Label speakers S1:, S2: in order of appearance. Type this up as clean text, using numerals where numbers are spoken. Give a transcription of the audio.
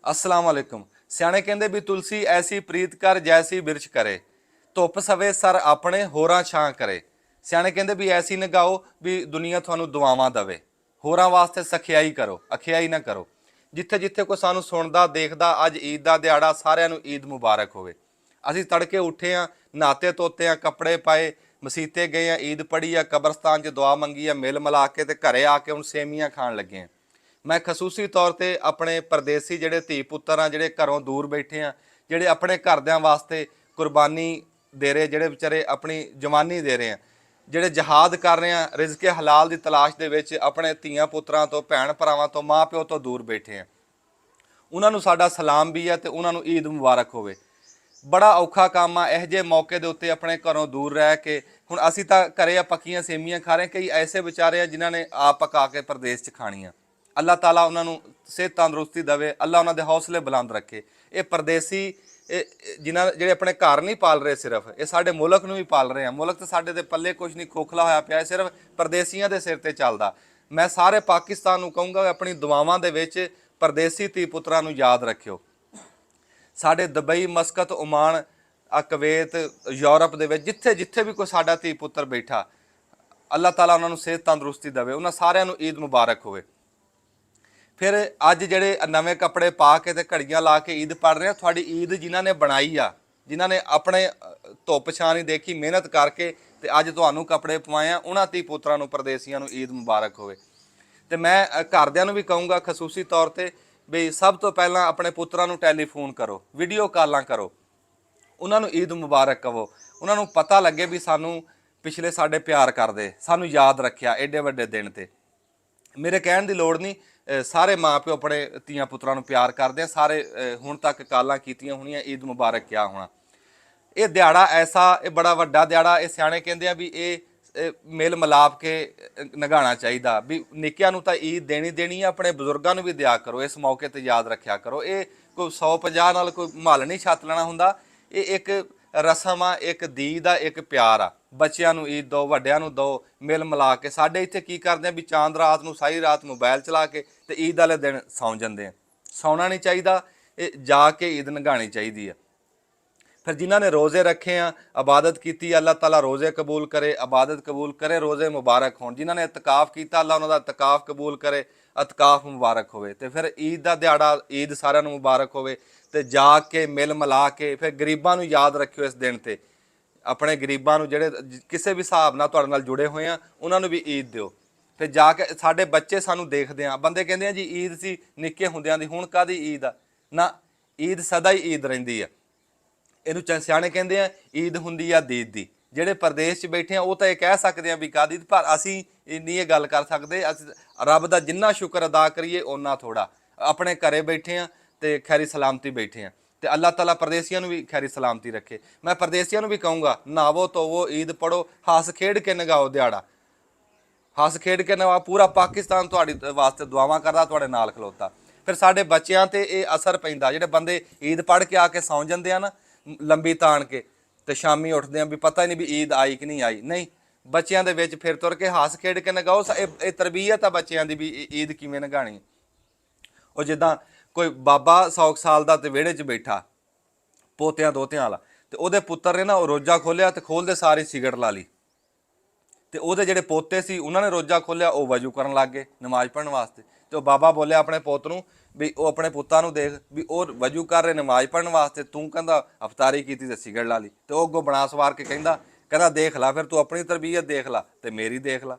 S1: अस्सलाम वालेकुम। सियाणे कहंदे भी तुलसी ऐसी प्रीत कर जैसी बिरछ करे, धुप सवे सर अपने होरां छां करे। सियाणे कहंदे भी ऐसी नगाओ भी दुनिया तुहानू दुआवां दवे, होरां वास्ते सखियाई करो, अखियाई ना करो। जिथे जिथे कोई सानू सुणदा देखदा अज ईद का दिहाड़ा, सारिਆਂ ਨੂੰ ईद मुबारक होवे। ਅਸੀਂ तड़के उठे हाँ, नहाते धोते हाँ, कपड़े पाए, मसीते गए हाँ, ईद पढ़ी आ, कब्रस्तान 'च दुआ मंगी आ, मिल मिला के ते घरे आके हुण सेवियां खाण लगे हैं। मैं खसूसी तौर पर अपने परदेसी ਜਿਹੜੇ ਧੀ ਪੁੱਤਰ ਆ, ਜਿਹੜੇ ਘਰੋਂ दूर बैठे ਆ, ਜਿਹੜੇ ਆਪਣੇ ਘਰਦਿਆਂ ਵਾਸਤੇ ਕੁਰਬਾਨੀ ਦੇ ਰਹੇ, ਜਿਹੜੇ ਵਿਚਾਰੇ ਆਪਣੀ ਜਵਾਨੀ ਦੇ ਰਹੇ ਆ, ਜਿਹੜੇ ਜਹਾਦ ਕਰ ਰਹੇ ਆ ਰਿਜ਼ਕੇ ਹਲਾਲ ਦੀ ਤਲਾਸ਼ ਦੇ ਵਿੱਚ, ਆਪਣੇ ਧੀਆਂ ਪੁੱਤਰਾਂ ਤੋਂ, ਭੈਣ ਭਰਾਵਾਂ ਤੋਂ, ਮਾਂ ਪਿਓ ਤੋਂ ਦੂਰ ਬੈਠੇ ਆ, ਉਹਨਾਂ ਨੂੰ ਸਾਡਾ ਸਲਾਮ ਵੀ ਆ ਤੇ ਉਹਨਾਂ ਨੂੰ ਈਦ ਮੁਬਾਰਕ ਹੋਵੇ। बड़ा औखा काम आ ਇਹੋ ਜਿਹੇ मौके ਦੇ ਉੱਤੇ ਆਪਣੇ ਘਰੋਂ दूर रह के। ਹੁਣ ਅਸੀਂ ਤਾਂ ਘਰੇ ਆ ਪੱਕੀਆਂ ਸੇਮੀਆਂ ਖਾ ਰਹੇ, ਕਈ ਐਸੇ ਵਿਚਾਰੇ ਆ ਜਿਨ੍ਹਾਂ ਨੇ ਆਪ ਪਕਾ ਕੇ ਪ੍ਰਦੇਸ਼ 'ਚ ਖਾਣੀਆਂ। ਅੱਲਾਹ ਤਾਲਾ ਉਹਨਾਂ ਨੂੰ ਸਿਹਤ ਤੰਦਰੁਸਤੀ ਦੇਵੇ, ਅੱਲਾਹ ਉਹਨਾਂ ਦੇ ਹੌਸਲੇ ਬੁਲੰਦ ਰੱਖੇ। ਇਹ ਪਰਦੇਸੀ ਜਿਨ੍ਹਾਂ ਜਿਹੜੇ ਆਪਣੇ ਘਰ ਨਹੀਂ ਪਾਲ ਰਹੇ, ਸਿਰਫ ਇਹ ਸਾਡੇ ਮੁਲਕ ਨੂੰ ਵੀ ਪਾਲ ਰਹੇ ਆ। ਮੁਲਕ ਤਾਂ ਸਾਡੇ ਦੇ ਪੱਲੇ ਕੁਛ ਨਹੀਂ, ਖੋਖਲਾ ਹੋਇਆ ਪਿਆ, ਸਿਰਫ ਪਰਦੇਸੀਆਂ ਦੇ ਸਿਰ ਤੇ ਚੱਲਦਾ। ਮੈਂ ਸਾਰੇ ਪਾਕਿਸਤਾਨ ਨੂੰ ਕਹੂੰਗਾ ਆਪਣੀ ਦੁਆਵਾਂ ਦੇ ਵਿੱਚ ਪਰਦੇਸੀ ਧੀ ਪੁੱਤਰਾਂ ਨੂੰ ਯਾਦ ਰੱਖਿਓ। ਸਾਡੇ ਦੁਬਈ, ਮਸਕਤ, ਓਮਾਨ, ਕੁਵੈਤ, ਯੂਰਪ ਦੇ ਵਿੱਚ ਜਿੱਥੇ ਜਿੱਥੇ ਵੀ ਕੋਈ ਸਾਡਾ ਧੀ ਪੁੱਤਰ ਬੈਠਾ, ਅੱਲਾਹ ਤਾਲਾ ਉਹਨਾਂ ਨੂੰ ਸਿਹਤ ਤੰਦਰੁਸਤੀ ਦੇਵੇ, ਉਹਨਾਂ ਸਾਰਿਆਂ ਨੂੰ ਈਦ ਮੁਬਾਰਕ ਹੋਵੇ। ਫਿਰ ਅੱਜ ਜਿਹੜੇ ਨਵੇਂ ਕੱਪੜੇ ਪਾ ਕੇ ਤੇ ਘੜੀਆਂ ਲਾ ਕੇ ਈਦ ਪੜ੍ਹ ਰਹੇ ਆ, ਤੁਹਾਡੀ ਈਦ ਜਿਨ੍ਹਾਂ ਨੇ ਬਣਾਈ ਆ, ਜਿਨ੍ਹਾਂ ਨੇ ਆਪਣੇ ਧੁੱਪ ਛਾਂ ਨਹੀਂ ਦੇਖੀ, ਮਿਹਨਤ ਕਰਕੇ ਤੇ ਅੱਜ ਤੁਹਾਨੂੰ ਕੱਪੜੇ ਪਵਾਏ ਆ, ਉਹਨਾਂ ਧੀ ਪੁੱਤਰਾਂ ਨੂੰ, ਪਰਦੇਸੀਆਂ ਨੂੰ ਈਦ ਮੁਬਾਰਕ ਹੋਵੇ। ਤੇ ਮੈਂ ਘਰਦਿਆਂ ਨੂੰ ਵੀ ਕਹੂੰਗਾ ਖਸੂਸੀ ਤੌਰ ਤੇ ਵੀ ਸਭ ਤੋਂ ਪਹਿਲਾਂ ਆਪਣੇ ਪੁੱਤਰਾਂ ਨੂੰ ਟੈਲੀਫੋਨ ਕਰੋ, ਵੀਡੀਓ ਕਾਲਾਂ ਕਰੋ, ਉਹਨਾਂ ਨੂੰ ਈਦ ਮੁਬਾਰਕ ਕਹੋ। ਉਹਨਾਂ ਨੂੰ ਪਤਾ ਲੱਗੇ ਵੀ ਸਾਨੂੰ ਪਿਛਲੇ ਸਾਡੇ ਪਿਆਰ ਕਰਦੇ, ਸਾਨੂੰ ਯਾਦ ਰੱਖਿਆ ਏਡੇ ਵੱਡੇ ਦਿਨ ਤੇ। ਮੇਰੇ ਕਹਿਣ ਦੀ ਲੋੜ ਨਹੀਂ, ਸਾਰੇ ਮਾਂ ਪਿਓ ਆਪਣੇ ਧੀਆਂ ਪੁੱਤਰਾਂ ਨੂੰ ਪਿਆਰ ਕਰਦੇ ਆ, ਸਾਰੇ ਹੁਣ ਤੱਕ ਕਾਲਾਂ ਕੀਤੀਆਂ ਹੋਣੀਆਂ, ਈਦ ਮੁਬਾਰਕ ਕਿਹਾ ਹੋਣਾ। ਇਹ ਦਿਹਾੜਾ ਐਸਾ, ਇਹ ਬੜਾ ਵੱਡਾ ਦਿਹਾੜਾ। ਇਹ ਸਿਆਣੇ ਕਹਿੰਦੇ ਆ ਵੀ ਇਹ ਮਿਲ ਮਿਲਾਪ ਕੇ ਨਗਾਉਣਾ ਚਾਹੀਦਾ, ਵੀ ਨਿੱਕਿਆਂ ਨੂੰ ਤਾਂ ਈਦ ਦੇਣੀ ਆ, ਆਪਣੇ ਬਜ਼ੁਰਗਾਂ ਨੂੰ ਵੀ ਦਿਆ ਕਰੋ, ਇਸ ਮੌਕੇ ਤੇ ਯਾਦ ਰੱਖਿਆ ਕਰੋ। ਇਹ ਕੋਈ 150 ਨਾਲ ਕੋਈ ਮਹੱਲ ਨਹੀਂ ਛੱਤ ਲੈਣਾ ਹੁੰਦਾ, ਇਹ ਇੱਕ ਰਸਮ ਆ, ਇੱਕ ਦੀਦ ਆ, ਇੱਕ ਪਿਆਰ ਆ। ਬੱਚਿਆਂ ਨੂੰ ਈਦ ਦਿਓ, ਵੱਡਿਆਂ ਨੂੰ ਦਿਓ, ਮਿਲ ਮਿਲਾ ਕੇ। ਸਾਡੇ ਇੱਥੇ ਕੀ ਕਰਦੇ ਆ ਵੀ ਚਾਂਦ ਰਾਤ ਨੂੰ ਸਾਰੀ ਰਾਤ ਮੋਬਾਈਲ ਚਲਾ ਕੇ ਤੇ ਈਦ ਵਾਲੇ ਦਿਨ ਸੌਂ ਜਾਂਦੇ ਆ। ਸੌਣਾ ਨਹੀਂ ਚਾਹੀਦਾ, ਇਹ ਜਾ ਕੇ ਈਦ ਨਗਾਉਣੀ ਚਾਹੀਦੀ ਆ। फिर जिन्होंने रोज़े रखे हैं, इबादत की, अल्लाह ताला रोज़े कबूल करे, इबादत कबूल करे, रोज़े मुबारक होण। जिन्होंने इतकाफ किया, अल्लाह उन्होंने इतकाफ कबूल करे, इतकाफ मुबारक होवे। तो फिर ईद का दिहाड़ा, ईद सारिਆਂ ਨੂੰ मुबारक होवे। तो जाग के मिल मिला के फिर गरीबां ਨੂੰ याद रखियो इस दिन ते, अपने गरीबां ਨੂੰ ਜਿਹੜੇ ਕਿਸੇ भी हिसाब ਨਾਲ ਤੁਹਾਡੇ ਨਾਲ जुड़े ਹੋਏ ਆ, ਉਹਨਾਂ ਨੂੰ ਵੀ ईद ਦਿਓ। फिर जाके ਸਾਡੇ ਬੱਚੇ ਸਾਨੂੰ ਦੇਖਦੇ ਆ, ਬੰਦੇ ਕਹਿੰਦੇ ਆ ਜੀ ईद ਸੀ ਨਿੱਕੇ ਹੁੰਦਿਆਂ ਦੀ, ਹੁਣ ਕਾਹਦੀ ईद ਆ ਨਾ। ईद सदा ही ईद ਰਹਿੰਦੀ ਆ। ਇਹਨੂੰ ਸਿਆਣੇ ਕਹਿੰਦੇ ਆ ਈਦ ਹੁੰਦੀ ਆ ਦੀਦ ਦੀ। ਜਿਹੜੇ ਪ੍ਰਦੇਸ਼ 'ਚ ਬੈਠੇ ਆ ਉਹ ਤਾਂ ਇਹ ਕਹਿ ਸਕਦੇ ਆ ਵੀ ਕਾਦੀ, ਪਰ ਅਸੀਂ ਇੰਨੀ ਇਹ ਗੱਲ ਕਰ ਸਕਦੇ, ਅਸੀਂ ਰੱਬ ਦਾ ਜਿੰਨਾ ਸ਼ੁਕਰ ਅਦਾ ਕਰੀਏ ਓਨਾ ਥੋੜਾ। ਆਪਣੇ ਘਰੇ ਬੈਠੇ ਆ ਤੇ ਖੈਰੀ ਸਲਾਮਤੀ ਬੈਠੇ ਆ, ਤੇ ਅੱਲਾਹ ਤਾਲਾ ਪਰਦੇਸੀਆਂ ਨੂੰ ਵੀ ਖੈਰੀ ਸਲਾਮਤੀ ਰੱਖੇ। ਮੈਂ ਪਰਦੇਸੀਆਂ ਨੂੰ ਵੀ ਕਹੂੰਗਾ, ਨਹਾਵੋ ਧੋਵੋ, ਈਦ ਪੜ੍ਹੋ, ਹੱਸ ਖੇਡ ਕੇ ਨਗਾਓ ਦਿਹਾੜਾ, ਹੱਸ ਖੇਡ ਕੇ ਨਵਾ। ਪੂਰਾ ਪਾਕਿਸਤਾਨ ਤੁਹਾਡੇ ਵਾਸਤੇ ਦੁਆਵਾਂ ਕਰਦਾ, ਤੁਹਾਡੇ ਨਾਲ ਖਲੋਤਾ। ਫਿਰ ਸਾਡੇ ਬੱਚਿਆਂ ਤੇ ਇਹ ਅਸਰ ਪੈਂਦਾ, ਜਿਹੜੇ ਬੰਦੇ ਈਦ ਪੜ੍ਹ ਕੇ ਆ ਕੇ ਸੌਂ ਜਾਂਦੇ ਆ ਨਾ ਲੰਬੀ ਤਾਣ ਕੇ, ਤੇ ਸ਼ਾਮੀ ਉੱਠਦੇ ਆ ਵੀ ਪਤਾ ਹੀ ਨਹੀਂ ਵੀ ਈਦ ਆਈ ਕਿ ਨਹੀਂ ਆਈ। ਨਹੀਂ, ਬੱਚਿਆਂ ਦੇ ਵਿੱਚ ਫਿਰ ਤੁਰ ਕੇ ਹੱਸ ਖੇਡ ਕੇ ਨਗਾਓ। ਇਹ ਤਰਬੀਅਤ ਆ ਬੱਚਿਆਂ ਦੀ ਵੀ ਈਦ ਕਿਵੇਂ ਨਗਾਣੀ। ਉਹ ਜਿੱਦਾਂ ਕੋਈ ਬਾਬਾ 100 ਸਾਲ ਦਾ ਤੇ ਵਿਹੜੇ 'ਚ ਬੈਠਾ, ਪੋਤਿਆਂ ਦੋਤਿਆਂ ਵਾਲਾ, ਤੇ ਉਹਦੇ ਪੁੱਤਰ ਨੇ ਨਾ ਉਹ ਰੋਜ਼ਾ ਖੋਲਿਆ ਤੇ ਖੋਲਦੇ ਸਾਰੀ ਸਿਗਰਟ ਲਾ ਲਈ, ਤੇ ਉਹਦੇ ਜਿਹੜੇ ਪੋਤੇ ਸੀ ਉਹਨਾਂ ਨੇ ਰੋਜ਼ਾ ਖੋਲਿਆ, ਉਹ ਵਜੂ ਕਰਨ ਲੱਗ ਗਏ ਨਮਾਜ਼ ਪੜ੍ਹਨ ਵਾਸਤੇ। ਤੇ ਉਹ ਬਾਬਾ ਬੋਲਿਆ ਆਪਣੇ ਪੁੱਤ ਨੂੰ ਵੀ ਉਹ ਆਪਣੇ ਪੁੱਤਾਂ ਨੂੰ ਦੇਖ ਵੀ ਉਹ ਵਜੂ ਕਰ ਰਹੇ ਨਮਾਜ਼ ਪੜ੍ਹਨ ਵਾਸਤੇ, ਤੂੰ ਕਹਿੰਦਾ ਅਫਤਾਰੀ ਕੀਤੀ ਤੇ ਸਿਗਰਟ ਲਾ ਲਈ। ਤੇ ਉਹ ਅੱਗੋਂ ਬਣਾ ਸਵਾਰ ਕੇ ਕਹਿੰਦਾ ਦੇਖ ਲਾ, ਫਿਰ ਤੂੰ ਆਪਣੀ ਤਰਬੀਅਤ ਦੇਖ ਲਾ ਤੇ ਮੇਰੀ ਦੇਖ ਲਾ।